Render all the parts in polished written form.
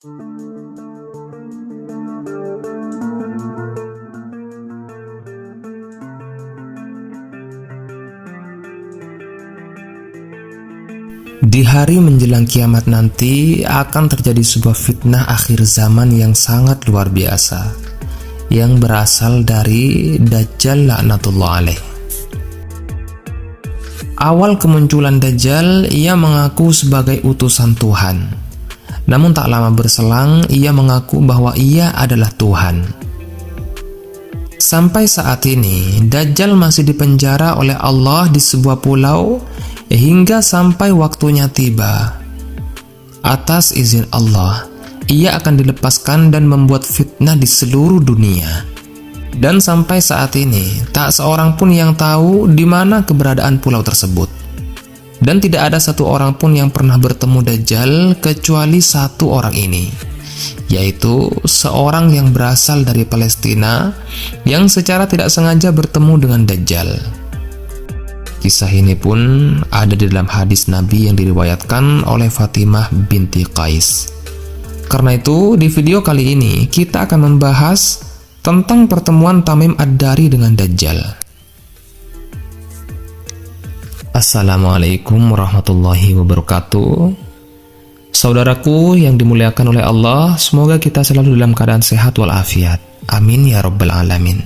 Di hari menjelang kiamat nanti akan terjadi sebuah fitnah akhir zaman yang sangat luar biasa, yang berasal dari Dajjal laknatullah alaih. Awal kemunculan Dajjal, ia mengaku sebagai utusan Tuhan. Namun tak lama berselang, ia mengaku bahwa ia adalah Tuhan. Sampai saat ini, Dajjal masih dipenjara oleh Allah di sebuah pulau hingga sampai waktunya tiba. Atas izin Allah, ia akan dilepaskan dan membuat fitnah di seluruh dunia. Dan sampai saat ini, tak seorang pun yang tahu di mana keberadaan pulau tersebut. Dan tidak ada satu orang pun yang pernah bertemu Dajjal kecuali satu orang ini, yaitu seorang yang berasal dari Palestina yang secara tidak sengaja bertemu dengan Dajjal. Kisah ini pun ada di dalam hadis Nabi yang diriwayatkan oleh Fatimah binti Qais. Karena itu, di video kali ini kita akan membahas tentang pertemuan Tamim Ad-Dari dengan Dajjal. Assalamualaikum warahmatullahi wabarakatuh. Saudaraku yang dimuliakan oleh Allah, semoga kita selalu dalam keadaan sehat walafiat. Amin ya rabbal alamin.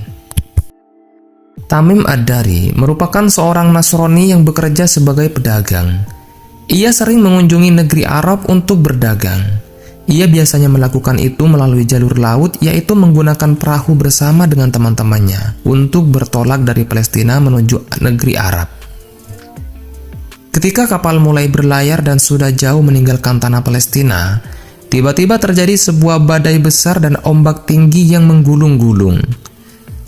Tamim Ad-Dari merupakan seorang Nasrani yang bekerja sebagai pedagang. Ia sering mengunjungi negeri Arab untuk berdagang. Ia biasanya melakukan itu melalui jalur laut, yaitu menggunakan perahu bersama dengan teman-temannya untuk bertolak dari Palestina menuju negeri Arab. Ketika kapal mulai berlayar dan sudah jauh meninggalkan tanah Palestina, tiba-tiba terjadi sebuah badai besar dan ombak tinggi yang menggulung-gulung.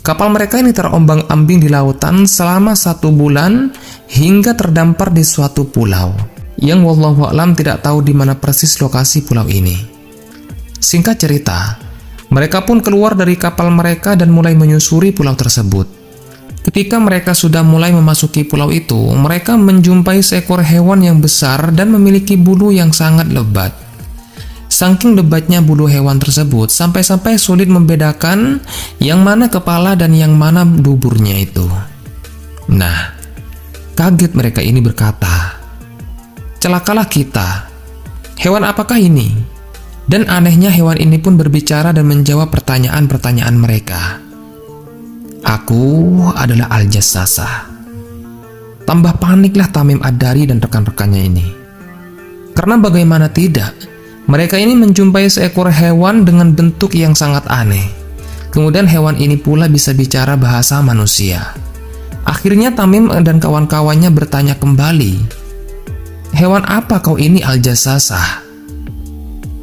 Kapal mereka ini terombang-ambing di lautan selama 1 bulan hingga terdampar di suatu pulau yang wallahu a'lam tidak tahu di mana persis lokasi pulau ini. Singkat cerita, mereka pun keluar dari kapal mereka dan mulai menyusuri pulau tersebut. Ketika mereka sudah mulai memasuki pulau itu, mereka menjumpai seekor hewan yang besar dan memiliki bulu yang sangat lebat. Saking lebatnya bulu hewan tersebut, sampai-sampai sulit membedakan yang mana kepala dan yang mana duburnya itu. Nah, kaget mereka ini berkata, "Celakalah kita, hewan apakah ini?" Dan anehnya hewan ini pun berbicara dan menjawab pertanyaan-pertanyaan mereka. "Aku adalah Al-Jassasah." Tambah paniklah Tamim Ad-Dari dan rekan-rekannya ini. Karena bagaimana tidak, mereka ini menjumpai seekor hewan dengan bentuk yang sangat aneh. Kemudian hewan ini pula bisa bicara bahasa manusia. Akhirnya Tamim dan kawan-kawannya bertanya kembali, "Hewan apa kau ini, Al-Jassasah?"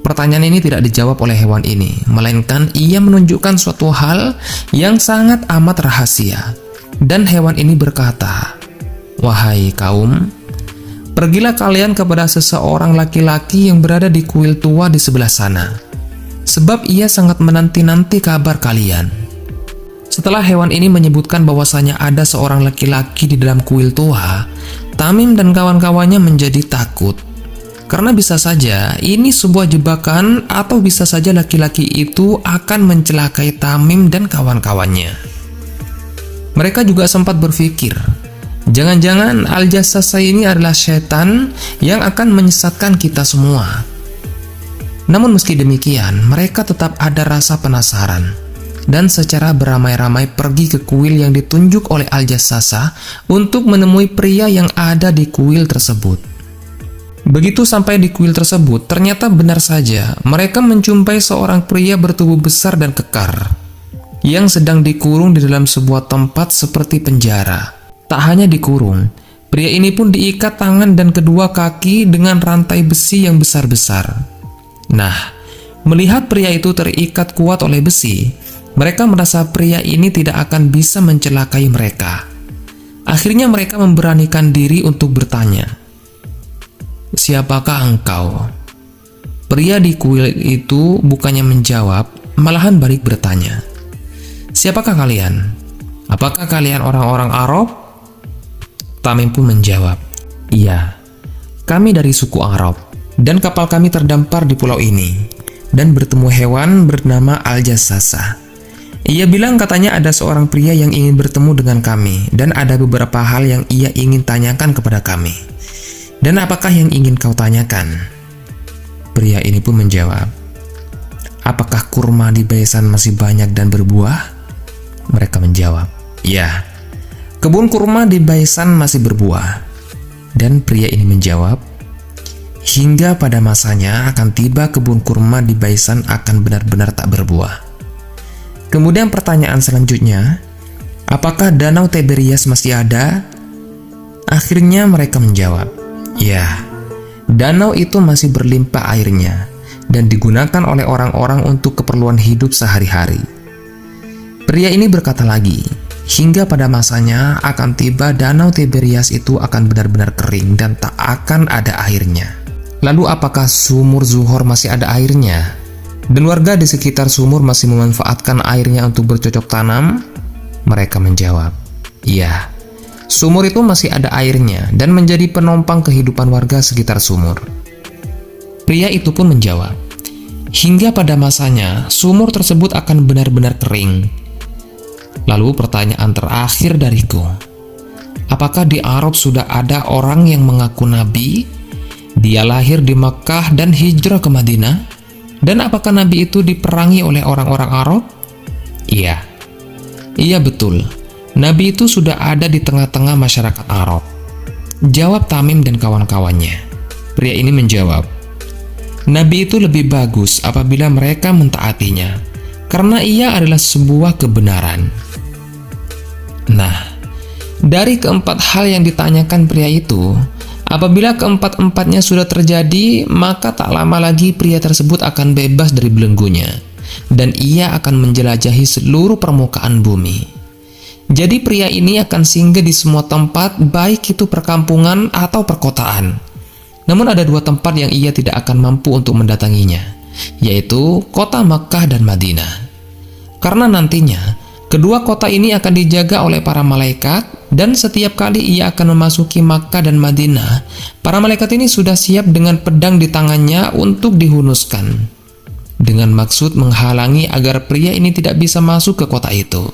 Pertanyaan ini tidak dijawab oleh hewan ini, melainkan ia menunjukkan suatu hal yang sangat amat rahasia. Dan hewan ini berkata, "Wahai kaum, pergilah kalian kepada seseorang laki-laki yang berada di kuil tua di sebelah sana, sebab ia sangat menanti-nanti kabar kalian." Setelah hewan ini menyebutkan bahwasanya ada seorang laki-laki di dalam kuil tua, Tamim dan kawan-kawannya menjadi takut. Karena bisa saja ini sebuah jebakan atau bisa saja laki-laki itu akan mencelakai Tamim dan kawan-kawannya. Mereka juga sempat berpikir, jangan-jangan Al-Jassasah ini adalah setan yang akan menyesatkan kita semua. Namun meski demikian, mereka tetap ada rasa penasaran dan secara beramai-ramai pergi ke kuil yang ditunjuk oleh Al-Jassasah untuk menemui pria yang ada di kuil tersebut. Begitu sampai di kuil tersebut, ternyata benar saja mereka menjumpai seorang pria bertubuh besar dan kekar yang sedang dikurung di dalam sebuah tempat seperti penjara. Tak hanya dikurung, pria ini pun diikat tangan dan kedua kaki dengan rantai besi yang besar-besar. Nah, melihat pria itu terikat kuat oleh besi, mereka merasa pria ini tidak akan bisa mencelakai mereka. Akhirnya mereka memberanikan diri untuk bertanya, "Siapakah engkau?" Pria di kuil itu bukannya menjawab, malahan balik bertanya, "Siapakah kalian? Apakah kalian orang-orang Arab?" Tamim pun menjawab, "Iya, kami dari suku Arab, dan kapal kami terdampar di pulau ini. dan bertemu hewan bernama Al-Jassasa. Ia bilang katanya ada seorang pria yang ingin bertemu dengan kami dan ada beberapa hal yang ia ingin tanyakan kepada kami. Dan apakah yang ingin kau tanyakan? Pria ini pun menjawab, apakah kurma di Baisan masih banyak dan berbuah? Mereka menjawab, ya, kebun kurma di Baisan masih berbuah. Dan pria ini menjawab, hingga pada masanya akan tiba kebun kurma di Baisan akan benar-benar tak berbuah. Kemudian pertanyaan selanjutnya, apakah danau Tiberias masih ada? Akhirnya mereka menjawab, ya, danau itu masih berlimpah airnya dan digunakan oleh orang-orang untuk keperluan hidup sehari-hari. Pria ini berkata lagi, hingga pada masanya akan tiba danau Tiberias itu akan benar-benar kering dan tak akan ada airnya. Lalu apakah sumur Zuhor masih ada airnya? Dan warga di sekitar sumur masih memanfaatkan airnya untuk bercocok tanam? Mereka menjawab, iya, sumur itu masih ada airnya dan menjadi penopang kehidupan warga sekitar sumur. Pria itu pun menjawab, hingga pada masanya sumur tersebut akan benar-benar kering. Lalu pertanyaan terakhir dariku, apakah di Arab sudah ada orang yang mengaku nabi? Dia lahir di Makkah dan hijrah ke Madinah? Dan apakah nabi itu diperangi oleh orang-orang Arab? Iya. Iya betul. Nabi itu sudah ada di tengah-tengah masyarakat Arab. Jawab Tamim dan kawan-kawannya. Pria ini menjawab, nabi itu lebih bagus apabila mereka mentaatinya, karena ia adalah sebuah kebenaran. Nah, dari keempat hal yang ditanyakan pria itu, apabila keempat-empatnya sudah terjadi, maka tak lama lagi pria tersebut akan bebas dari belenggunya, dan ia akan menjelajahi seluruh permukaan bumi. Jadi pria ini akan singgah di semua tempat, baik itu perkampungan atau perkotaan. Namun ada dua tempat yang ia tidak akan mampu untuk mendatanginya, yaitu kota Makkah dan Madinah. Karena nantinya, kedua kota ini akan dijaga oleh para malaikat, dan setiap kali ia akan memasuki Makkah dan Madinah, para malaikat ini sudah siap dengan pedang di tangannya untuk dihunuskan, dengan maksud menghalangi agar pria ini tidak bisa masuk ke kota itu.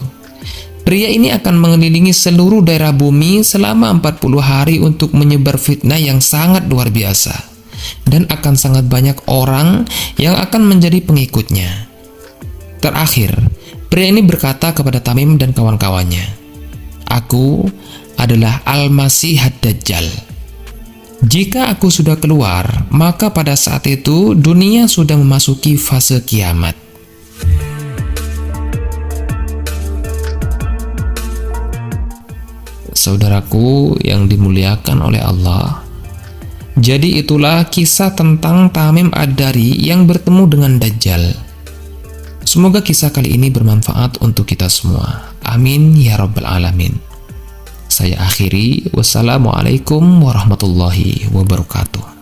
Pria ini akan mengelilingi seluruh daerah bumi selama 40 hari untuk menyebar fitnah yang sangat luar biasa, dan akan sangat banyak orang yang akan menjadi pengikutnya. Terakhir, pria ini berkata kepada Tamim dan kawan-kawannya, aku adalah Al-Masih Ad-Dajjal. Jika aku sudah keluar, maka pada saat itu dunia sudah memasuki fase kiamat. Saudaraku yang dimuliakan oleh Allah, jadi itulah kisah tentang Tamim Ad-Dari yang bertemu dengan Dajjal. Semoga kisah kali ini bermanfaat untuk kita semua. Amin ya rabbal alamin. Saya akhiri. Wassalamualaikum warahmatullahi wabarakatuh.